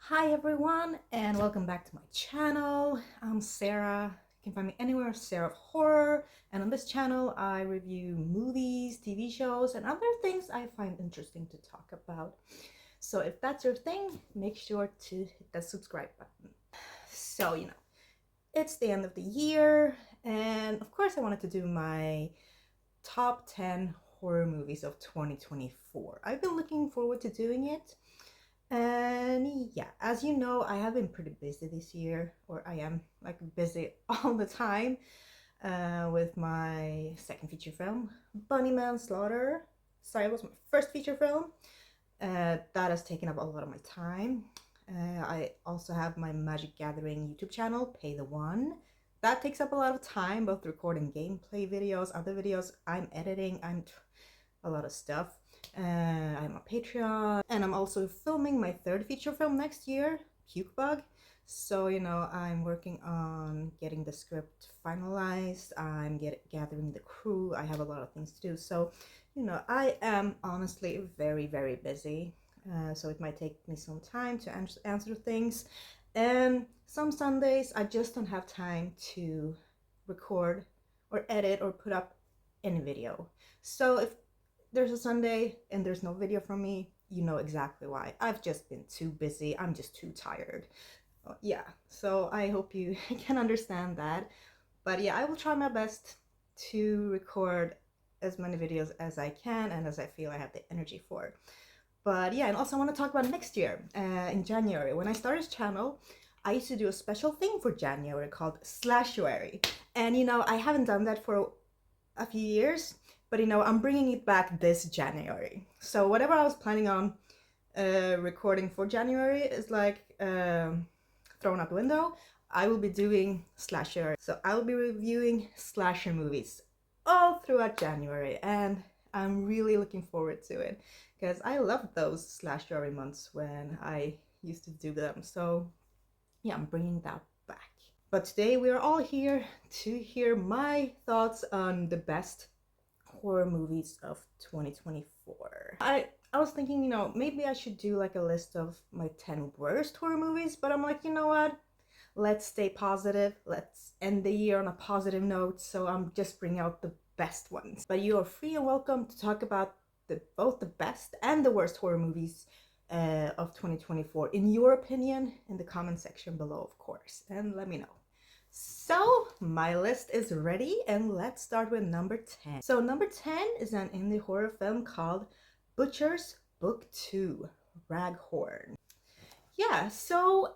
Hi everyone and welcome back to my channel. I'm Sarah. You can find me anywhere, Sarah of Horror, and on this channel I review movies, TV shows, and other things I find interesting to talk about. So if that's your thing, make sure to hit the subscribe button. So, it's the end of the year, and of course I wanted to do my top 10 horror movies of 2024. I've been looking forward to doing it. And yeah, as you know, I have been pretty busy this year, or I am like busy all the time with my second feature film, Bunny Manslaughter. Sorry, it was my first feature film. That has taken up a lot of my time. I also have my Magic Gathering YouTube channel, Pay the One. That takes up a lot of time, both recording gameplay videos, other videos I'm editing, a lot of stuff. I'm on Patreon, and I'm also filming my third feature film next year, Puke Bug. So, I'm working on getting the script finalized. I'm gathering the crew. I have a lot of things to do. So, I am honestly very, very busy. So it might take me some time to answer things. And some Sundays, I just don't have time to record or edit or put up any video. So if there's a Sunday and there's no video from me, you know exactly why. I've just been too busy. I'm just too tired. Yeah, so I hope you can understand that. But yeah, I will try my best to record as many videos as I can and as I feel I have the energy for. But yeah, and also I want to talk about next year, in January. When I started this channel, I used to do a special thing for January called Slashuary. And I haven't done that for a few years, but I'm bringing it back this January. So whatever I was planning on recording for January is like thrown out the window. I will be doing slasher. So I will be reviewing slasher movies all throughout January, and I'm really looking forward to it because I love those slasher months when I used to do them. So yeah, I'm bringing that back. But today we are all here to hear my thoughts on the best horror movies of 2024. I was thinking, maybe I should do like a list of my 10 worst horror movies, but I'm like, you know what? Let's stay positive. Let's end the year on a positive note, so I'm just bringing out the best ones. But you are free and welcome to talk about both the best and the worst horror movies of 2024 in your opinion in the comment section below, of course, and let me know. So my list is ready, and let's start with number 10. So number 10 is an indie horror film called Butcher's Book 2, Raghorn. Yeah, so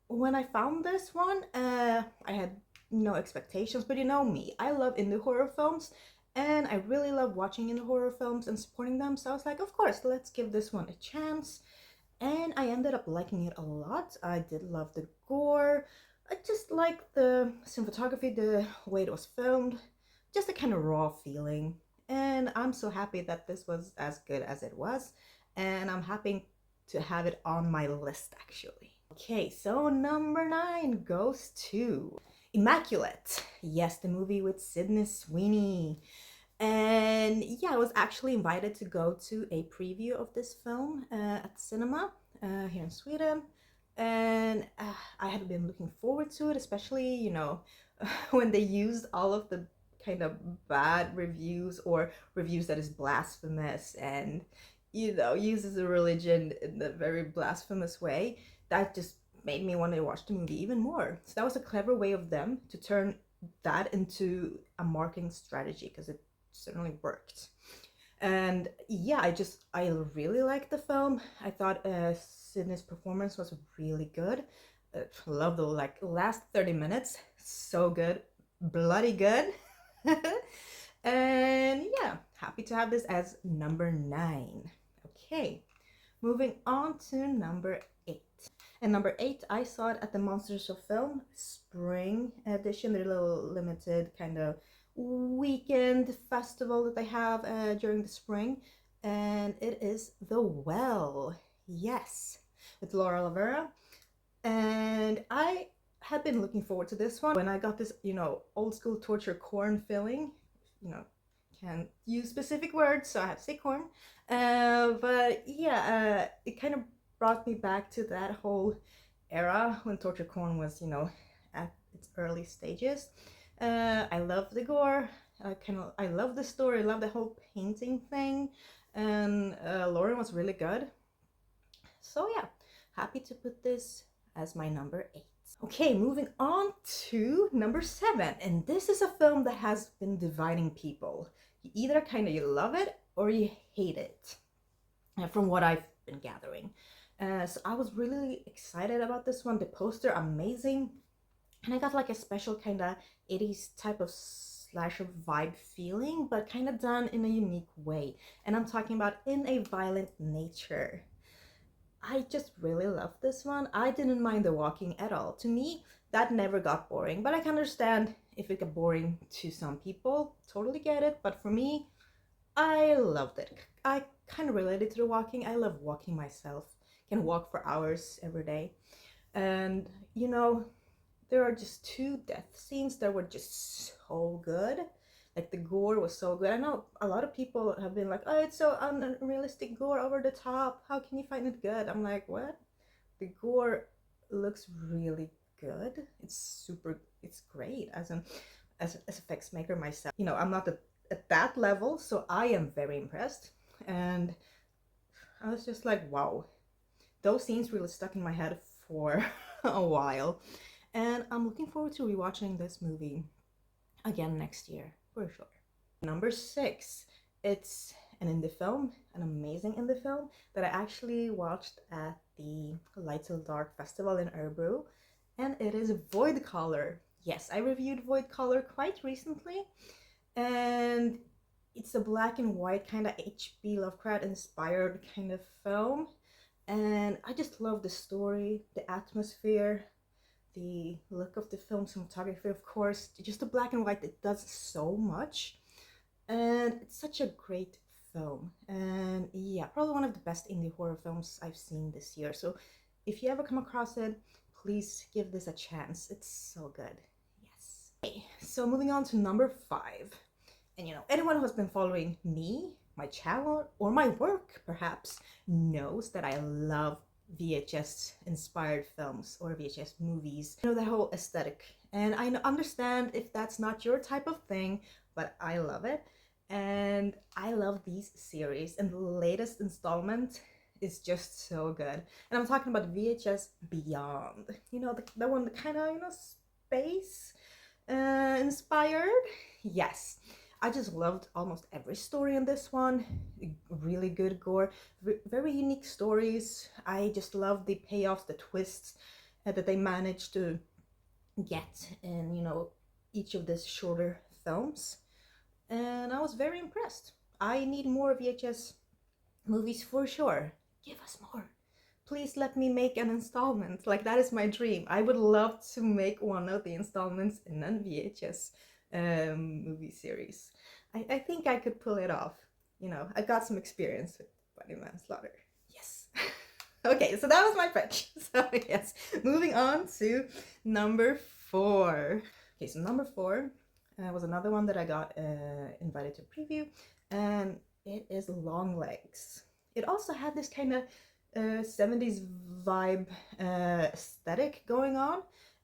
when I found this one, I had no expectations, but you know me, I love indie horror films, and I really love watching indie horror films and supporting them, so I was like, of course, let's give this one a chance. And I ended up liking it a lot. I did love the gore. I just like the cinematography, the way it was filmed, just a kind of raw feeling. And I'm so happy that this was as good as it was. And I'm happy to have it on my list, actually. Okay, so number 9 goes to Immaculate. Yes, the movie with Sydney Sweeney. And yeah, I was actually invited to go to a preview of this film at the cinema here in Sweden. And I had been looking forward to it, especially, when they used all of the kind of bad reviews or reviews that is blasphemous and, uses a religion in a very blasphemous way. That just made me want to watch the movie even more. So that was a clever way of them to turn that into a marketing strategy, because it certainly worked. And yeah, I really liked the film. I thought Sydney's performance was really good. Love the last 30 minutes, so good, bloody good. And yeah, happy to have this as number 9. Okay, moving on to number 8. And number 8, I saw it at the Monsters of Film Spring Edition, their little limited kind of weekend festival that they have during the spring. And it is The Well. Yes, with Laura Lavera. And I had been looking forward to this one when I got this, old school torture corn filling. Can't use specific words, so I have to say corn. But yeah, it kind of brought me back to that whole era when torture porn was, you know, at its early stages. I love the gore. I love the story. I love the whole painting thing, and Lauren was really good. So yeah, happy to put this as my number 8. Okay, moving on to number 7, and this is a film that has been dividing people. You either kind of you love it or you hate it, from what I've been gathering. So I was really excited about this one. The poster, amazing, and I got like a special kind of 80s type of slasher vibe feeling, but kind of done in a unique way. And I'm talking about In a Violent Nature. I just really love this one. I didn't mind the walking at all. To me, that never got boring, but I can understand if it got boring to some people. Totally get it, but for me, I loved it. I kind of related to the walking. I love walking myself. Can walk for hours every day. And, you know, there are just 2 death scenes that were just so good. Like the gore was so good. I know a lot of people have been like, oh, it's so unrealistic gore, over the top. How can you find it good? I'm like, what? The gore looks really good. It's great as effects maker myself. You know, I'm not at that level, so I am very impressed. And I was just like, wow. Those scenes really stuck in my head for a while. And I'm looking forward to rewatching this movie again next year, for sure. Number 6, it's an indie film, an amazing indie film that I actually watched at the Light Till Dark Festival in Örebro, and it is Void Color. Yes, I reviewed Void Color quite recently, and it's a black and white kind of H.P. Lovecraft inspired kind of film, and I just love the story, the atmosphere, the look of the film, cinematography, of course, just the black and white, it does so much, and it's such a great film. And yeah, probably one of the best indie horror films I've seen this year. So if you ever come across it, please give this a chance. It's so good. Yes. Okay, so moving on to number 5, and you know, anyone who has been following me, my channel, or my work perhaps knows that I love VHS inspired films or VHS movies. You know, the whole aesthetic. And I understand if that's not your type of thing, but I love it. And I love these series, and the latest installment is just so good. And I'm talking about VHS Beyond. You know, the one that kind of, you know, space inspired. Yes. I just loved almost every story in this one. Really good gore, very unique stories. I just love the payoffs, the twists that they managed to get in, you know, each of these shorter films. And I was very impressed. I need more VHS movies for sure. Give us more. Please let me make an installment. Like, that is my dream. I would love to make one of the installments in a VHS movie series. I think I could pull it off. You know, I got some experience with body manslaughter. Yes. Okay, so that was my pitch. So yes, moving on to number 4. Okay, so number 4 was another one that I got invited to preview, and it is Long Legs. It also had this kind of 70s vibe aesthetic going on,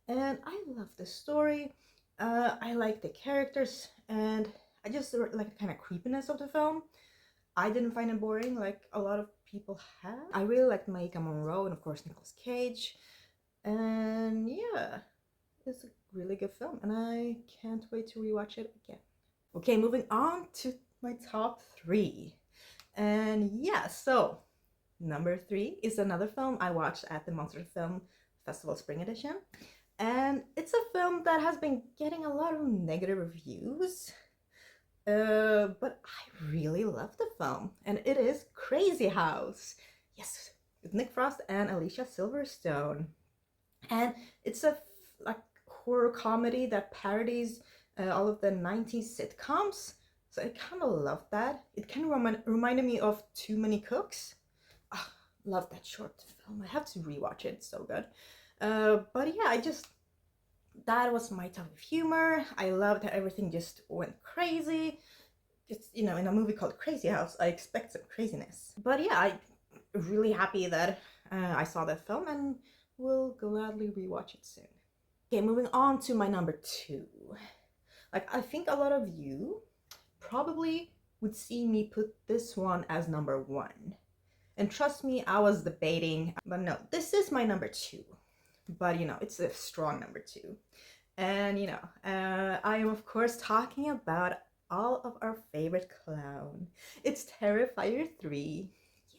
and I love the story. I like the characters, and I just like the kind of creepiness of the film. I didn't find it boring like a lot of people have. I really liked Maika Monroe and of course Nicolas Cage, and yeah, it's a really good film, and I can't wait to rewatch it again. Okay, moving on to my top 3, and yeah, so number 3 is another film I watched at the Monster Film Festival Spring Edition. And it's a film that has been getting a lot of negative reviews, but I really love the film, and it is Crazy House. Yes, with Nick Frost and Alicia Silverstone. And it's a like horror comedy that parodies all of the 90s sitcoms. So I kind of love that. It kind of reminded me of Too Many Cooks. Oh, love that short film. I have to rewatch it. It's so good. But yeah, that was my type of humor. I loved how everything just went crazy. Just, you know, in a movie called Crazy House, I expect some craziness. But yeah, really happy that I saw that film and will gladly rewatch it soon. Okay, moving on to my number two. Like, I think a lot of you probably would see me put this one as number one. And trust me, I was debating, but no, this is my number two. But it's a strong number two. And I am of course talking about all of our favorite clown. It's Terrifier 3.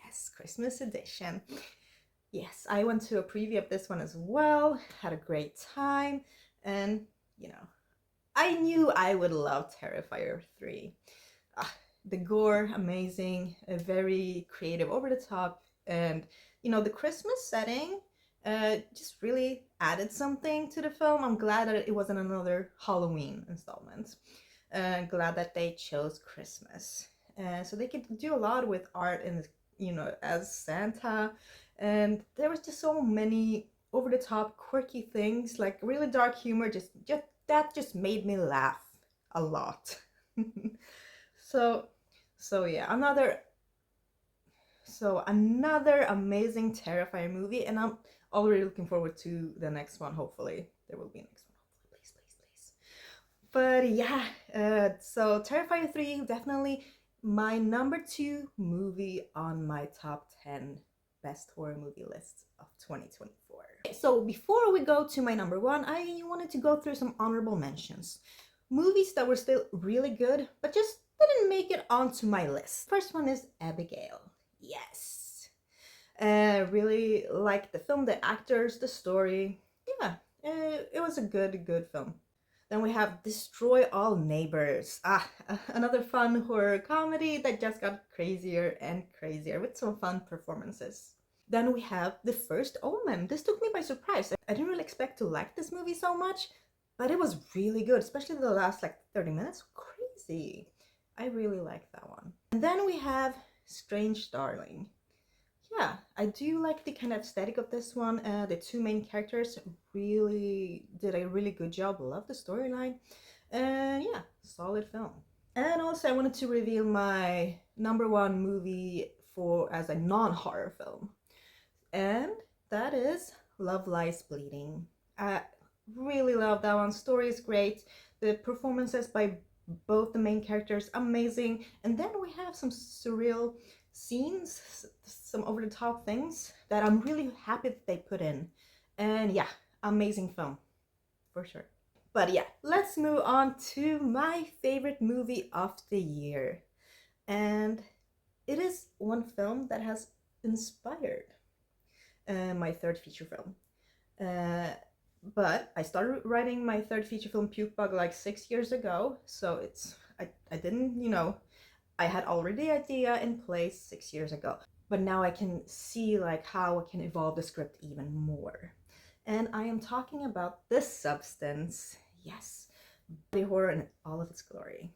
Yes, Christmas edition. Yes, I went to a preview of this one as well, had a great time, and I knew I would love Terrifier 3. The gore, amazing, very creative, over the top, and the Christmas setting just really added something to the film. I'm glad that it wasn't another Halloween installment. Glad that they chose Christmas, so they could do a lot with art and as Santa, and there was just so many over the top quirky things, like really dark humor, just that just made me laugh a lot. So yeah, another amazing Terrifier movie, and I'm already looking forward to the next one. Hopefully there will be a next one. Hopefully, please. But yeah, so Terrifier 3, definitely my number two movie on my top 10 best horror movie lists of 2024. So before we go to my number one, I wanted to go through some honorable mentions. Movies that were still really good, but just didn't make it onto my list. First one is Abigail. Yes. Really liked the film, the actors, the story. Yeah, it was a good film. Then we have Destroy All Neighbors. Another fun horror comedy that just got crazier and crazier with some fun performances. Then we have The First Omen. This took me by surprise. I didn't really expect to like this movie so much, but it was really good, especially the last like 30 minutes. Crazy. I really like that one. And then we have Strange Darling. Yeah, I do like the kind of aesthetic of this one. The two main characters really did a really good job. Love the storyline. And yeah, solid film. And also I wanted to reveal my number one movie as a non-horror film. And that is Love Lies Bleeding. I really love that one. Story is great. The performances by both the main characters, amazing. And then we have some surreal scenes, some over the top things that I'm really happy that they put in. And yeah, amazing film for sure. But yeah, let's move on to my favorite movie of the year. And it is one film that has inspired my third feature film. But I started writing my third feature film, Puke Bug, like 6 years ago. So I didn't, I had already the idea in place 6 years ago. But now I can see like how I can evolve the script even more. And I am talking about The Substance. Yes, body horror in all of its glory.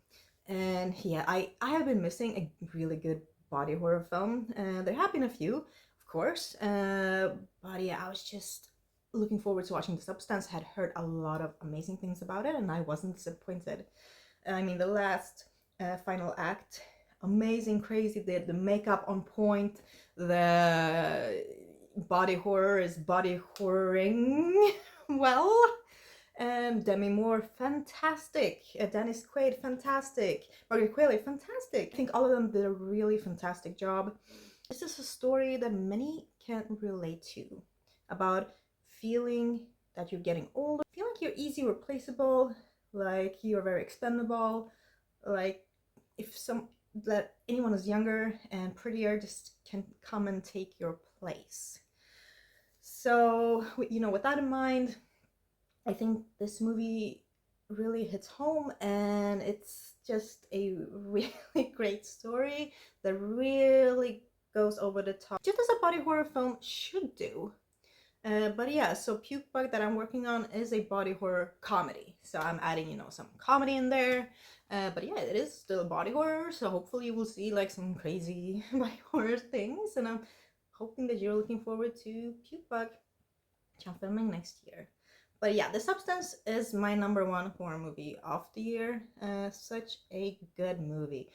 And yeah, I have been missing a really good body horror film. There have been a few, of course. But yeah, I was just looking forward to watching The Substance. Had heard a lot of amazing things about it, and I wasn't disappointed. I mean, the last final act, amazing, crazy. The makeup on point. The body horror is body horroring well. Demi Moore, fantastic. Dennis Quaid, fantastic. Margaret Qualley, fantastic. I think all of them did a really fantastic job. This is a story that many can relate to, about feeling that you're getting older, feel like you're easy replaceable, like you're very expendable, like if anyone is younger and prettier just can come and take your place. So, with that in mind, I think this movie really hits home, and it's just a really great story that really goes over the top, just as a body horror film should do. But yeah, so Puke Bug that I'm working on is a body horror comedy. So I'm adding, some comedy in there. But yeah, it is still a body horror, so hopefully you will see like some crazy body horror things. And I'm hoping that you're looking forward to Puke Bug, which I'm filming next year. But yeah, The Substance is my number one horror movie of the year. Such a good movie.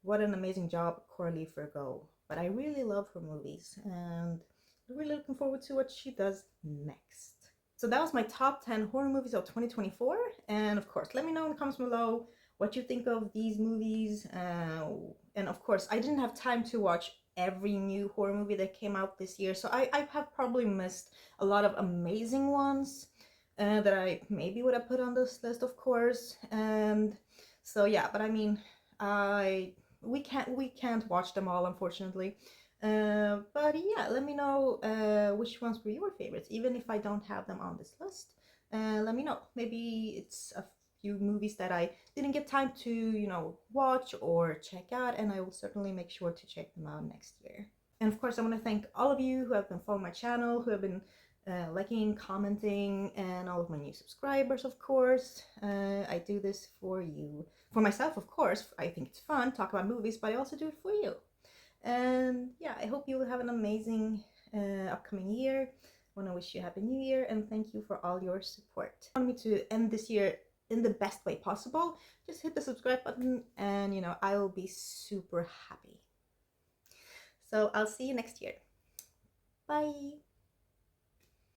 What an amazing job Coralie Fargo but I really love her movies, and I'm really looking forward to what she does next. So that was my top 10 horror movies of 2024, and of course, let me know in the comments below what you think of these movies. And of course, I didn't have time to watch every new horror movie that came out this year, so I have probably missed a lot of amazing ones that I maybe would have put on this list, of course. And so yeah, but I mean, we can't watch them all, unfortunately. But yeah, let me know which ones were your favorites, even if I don't have them on this list. Let me know. Maybe it's a few movies that I didn't get time to, watch or check out, and I will certainly make sure to check them out next year. And of course, I want to thank all of you who have been following my channel, who have been liking, commenting, and all of my new subscribers, of course. I do this for you, for myself, of course. I think it's fun, talk about movies, but I also do it for you. And yeah, I hope you will have an amazing upcoming year. I want to wish you a happy new year, and thank you for all your support. If you want me to end this year in the best way possible, just hit the subscribe button, and I will be super happy. So I'll see you next year. Bye.